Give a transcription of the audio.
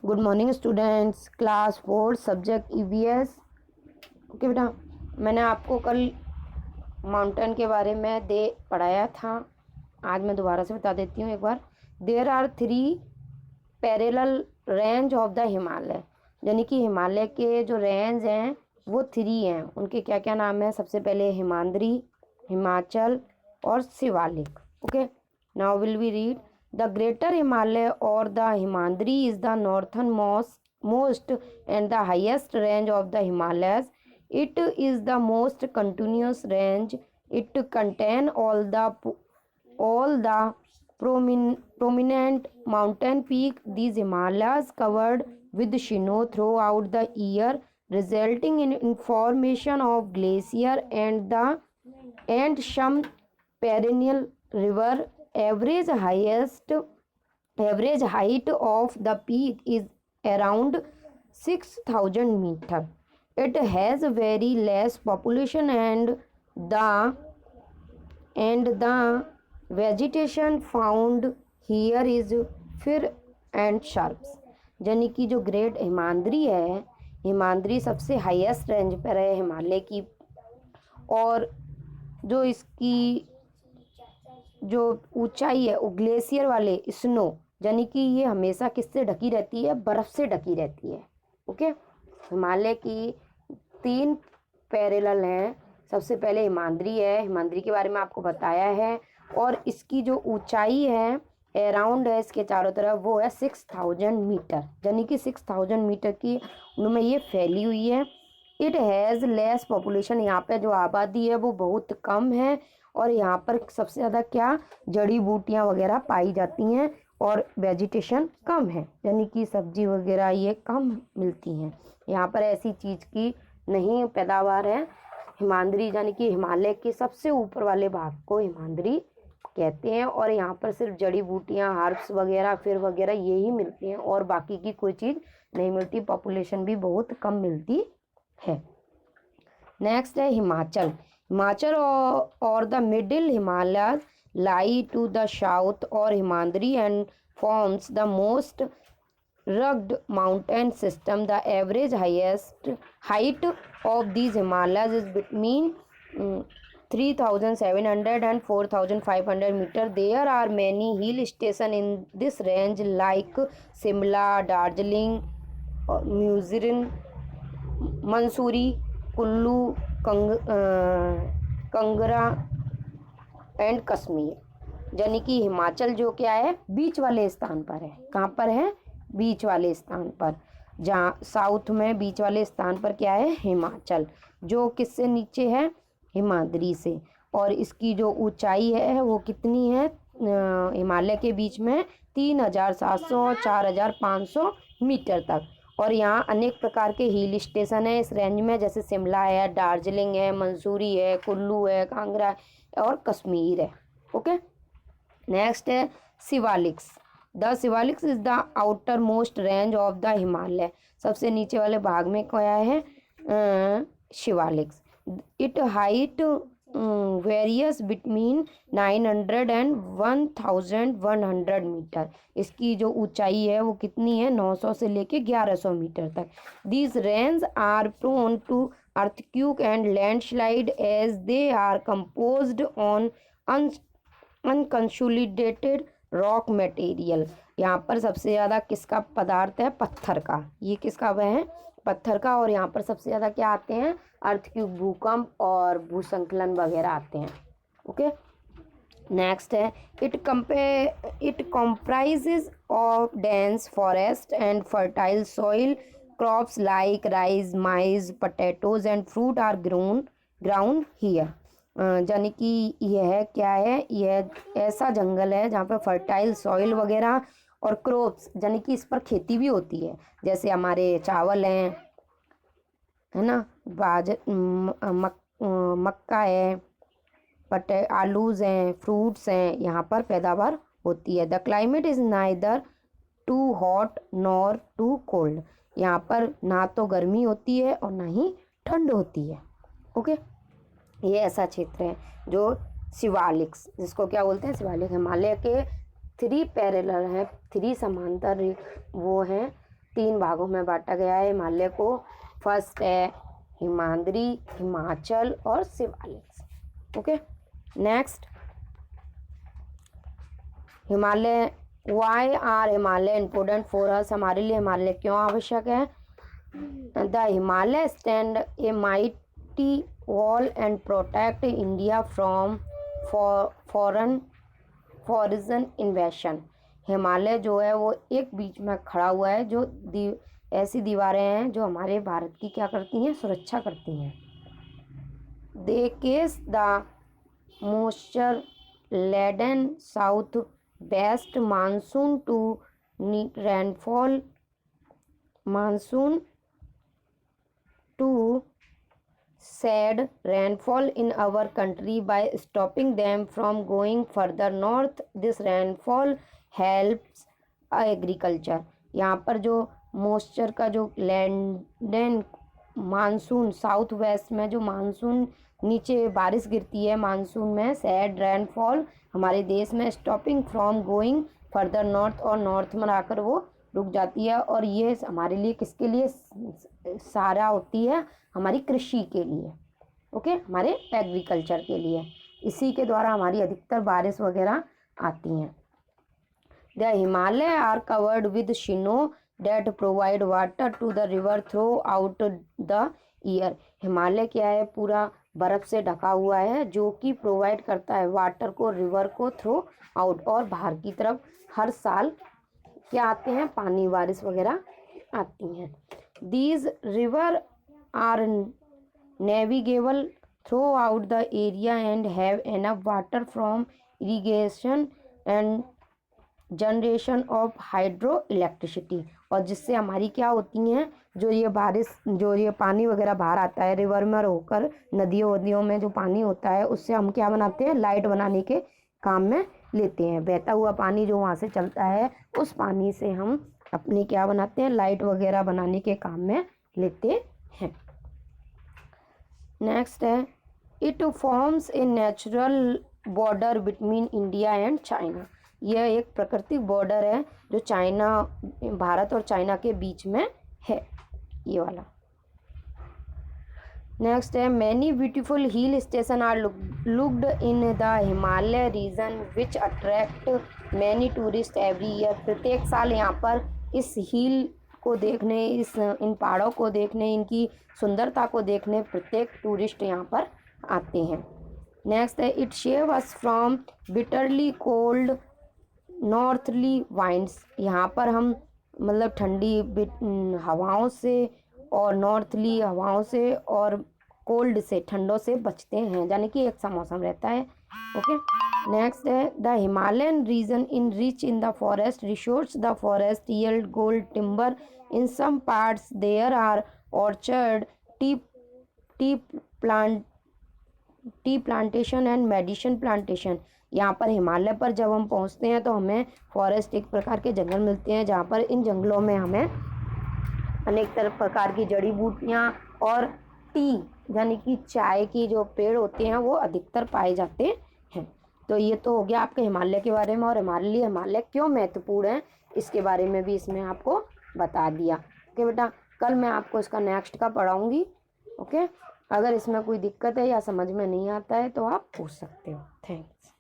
Good morning students, class 4 subject EVS. Okay बेटा, मैंने आपको कल माउंटेन के बारे में पढ़ाया था। आज मैं दोबारा से बता देती हूँ एक बार। There are 3 parallel range of the Himalaya, यानी कि हिमालय के जो रेंज हैं वो 3 हैं। उनके क्या क्या नाम है? सबसे पहले हिमाद्री, हिमाचल और Shivalik. Okay, now will we read the greater Himalaya or the Himadri is the northernmost and the highest range of the Himalayas. It is the most continuous range. It contains all the prominent mountain peak. These Himalayas covered with snow throughout the year, resulting in formation of glacier and some perennial river. Average height of the peak is around 6,000 meter. It has very less population and the vegetation found here is fir and shrubs. यानी कि जो great Himadri है, हिमाद्री सबसे highest range पर है हिमालय की, और जो इसकी जो ऊंचाई है वो ग्लेशियर वाले स्नो, यानी कि ये हमेशा किससे ढकी रहती है? बर्फ से ढकी रहती है। ओके, हिमालय की 3 पैरेलल हैं। सबसे पहले हिमाद्री है, हिमाद्री के बारे में आपको बताया है, और इसकी जो ऊंचाई है अराउंड है इसके चारों तरफ, वो है 6,000 मीटर, यानी कि 6,000 मीटर की उनमें ये फैली हुई है। इट हैज़ लेस पॉपुलेशन, यहाँ पे जो आबादी है वो बहुत कम है, और यहाँ पर सबसे ज़्यादा क्या जड़ी बूटियाँ वगैरह पाई जाती हैं, और वेजिटेशन कम है, यानी कि सब्जी वगैरह ये कम मिलती हैं। यहाँ पर ऐसी चीज़ की नहीं पैदावार है। हिमाद्री यानी कि हिमालय के सबसे ऊपर वाले भाग को हिमाद्री कहते हैं, और यहाँ पर सिर्फ जड़ी बूटियाँ, हर्ब्स वगैरह, फिर वगैरह यही मिलती हैं, और बाकी की कोई चीज़ नहीं मिलती। पॉपुलेशन भी बहुत कम मिलती है। नेक्स्ट है हिमाचल। हिमाचल और the middle Himalayas lie to the south or Himadri and forms the most rugged mountain system. The average highest height of these Himalayas is between 3,700 and 4,500 meter. There are many hill stations in this range like Simla, Darjeeling, Muzirin, Mansuri, Kullu, Kangra and Kashmir. यानी कि हिमाचल जो क्या है, बीच वाले स्थान पर है। कहाँ पर है? बीच वाले स्थान पर। जहाँ साउथ में बीच वाले स्थान पर क्या है? हिमाचल, जो किससे नीचे है? हिमाद्री से। और इसकी जो ऊंचाई है वो कितनी है हिमालय के बीच में? 3,700 और 4,500 मीटर तक। और यहाँ अनेक प्रकार के हिल स्टेशन है इस रेंज में, जैसे शिमला है, दार्जिलिंग है, मंसूरी है, कुल्लू है, कांगड़ा और कश्मीर है। ओके, नेक्स्ट है Shivaliks. The Shivaliks is the outer most range of the Himalaya. सबसे नीचे वाले भाग में क्या है? Shivaliks. It height varies between 900 and 1,100 meter. इसकी जो ऊंचाई है वो कितनी है? 900 से लेके 1100 मीटर तक। These range are prone to earthquake and landslide as they are composed on unconsolidated rock material. यहाँ पर सबसे ज़्यादा किसका पदार्थ है? पत्थर का। ये किसका वह है? पत्थर का। और यहाँ पर सबसे ज़्यादा क्या आते हैं? अर्थक्यूक, भूकंप और भूसंकलन वगैरह आते हैं। ओके, नेक्स्ट है it comprises of dense forest and fertile soil. Crops like rice, maize, potatoes and fruit are grown here. यानी कि यह क्या है? यह ऐसा जंगल है जहाँ पर फर्टाइल सॉइल वगैरह और क्रॉप्स, यानी कि इस पर खेती भी होती है, जैसे हमारे चावल हैं, है ना, मक्का है, आलूज हैं, फ्रूट्स हैं, यहाँ पर पैदावार होती है। The climate is neither too hot nor too cold. यहाँ पर ना तो गर्मी होती है और ना ही ठंड होती है। ओके, ये ऐसा क्षेत्र है जो शिवालिक्स, जिसको क्या बोलते हैं? शिवालिक। हिमालय के 3 पैरेलल हैं, 3 समांतर वो हैं 3 भागों में बांटा गया है हिमालय को। फर्स्ट है हिमाद्री, हिमाचल और Shivalik. Okay, next Himalaya. Why are Himalaya important for us, हमारे लिए हिमालय क्यों आवश्यक है? The Himalaya stand a mighty wall and protect India from foreign invasion. Himalaya जो है वो एक बीच में खड़ा हुआ है, जो ऐसी दीवारें हैं जो हमारे भारत की क्या करती हैं? सुरक्षा करती हैं। They cause the moisture laden south west monsoon to rainfall monsoon to shed rainfall in our country by stopping them from going further north. This rainfall helps agriculture. यहाँ पर जो मॉइस्चर का जो लैंडन मानसून साउथ वेस्ट में जो monsoon नीचे बारिश गिरती है मानसून में, सैड रेनफॉल हमारे देश में, stopping from going further north और नॉर्थ में आकर वो रुक जाती है। और ये हमारे लिए किसके लिए सहारा होती है? हमारी कृषि के लिए। ओके, हमारे एग्रीकल्चर के लिए। इसी के द्वारा हमारी अधिकतर बारिश वगैरह आती हैं। The Himalaya are covered with snow that provide water to the river throughout the year. Himalaya क्या है? पूरा बर्फ से ढका हुआ है जो कि प्रोवाइड करता है वाटर को रिवर को थ्रू आउट, और बाहर की तरफ हर साल क्या आते हैं? पानी, बारिश वगैरह आती हैं। These river are navigable throughout the area and have enough water from irrigation and generation of hydroelectricity. और जिससे हमारी क्या होती हैं? जो ये बारिश, जो ये पानी वगैरह बाहर आता है रिवर में होकर, नदियों वदियों में जो पानी होता है उससे हम क्या बनाते हैं? लाइट बनाने के काम में लेते हैं। बहता हुआ पानी जो वहाँ से चलता है उस पानी से हम अपनी क्या बनाते हैं? लाइट वगैरह बनाने के काम में लेते हैं। नेक्स्ट है it forms a natural border between India and China. यह एक प्राकृतिक बॉर्डर है जो चाइना, भारत और चाइना के बीच में है, ये वाला। नेक्स्ट है many beautiful hill station are looked in the Himalaya region which attract many tourist every year. प्रत्येक साल यहाँ पर इस हिल को देखने, इन पहाड़ों को देखने, इनकी सुंदरता को देखने प्रत्येक टूरिस्ट यहाँ पर आते हैं। नेक्स्ट है it save us from bitterly cold northerly winds. यहाँ पर हम मतलब ठंडी हवाओं से और नॉर्थली हवाओं से और कोल्ड से, ठंडों से बचते हैं, यानी कि एक सा मौसम रहता है। ओके, नेक्स्ट है the Himalayan region in rich in the forest resource. The forest yield gold timber in some parts there are orchard, tea plantation and medicine plantation. यहाँ पर हिमालय पर जब हम पहुँचते हैं तो हमें फॉरेस्ट, एक प्रकार के जंगल मिलते हैं जहाँ पर इन जंगलों में हमें अनेक तरह प्रकार की जड़ी बूटियाँ और टी यानी कि चाय की जो पेड़ होते हैं वो अधिकतर पाए जाते हैं। तो ये तो हो गया आपके हिमालय के बारे में, और हमारे लिए हिमालय क्यों महत्वपूर्ण है इसके बारे में भी इसमें आपको बता दिया। ओके बेटा, कल मैं आपको इसका नेक्स्ट का पढ़ाऊँगी। ओके, अगर इसमें कोई दिक्कत है या समझ में नहीं आता है तो आप पूछ सकते हो। थैंक्स।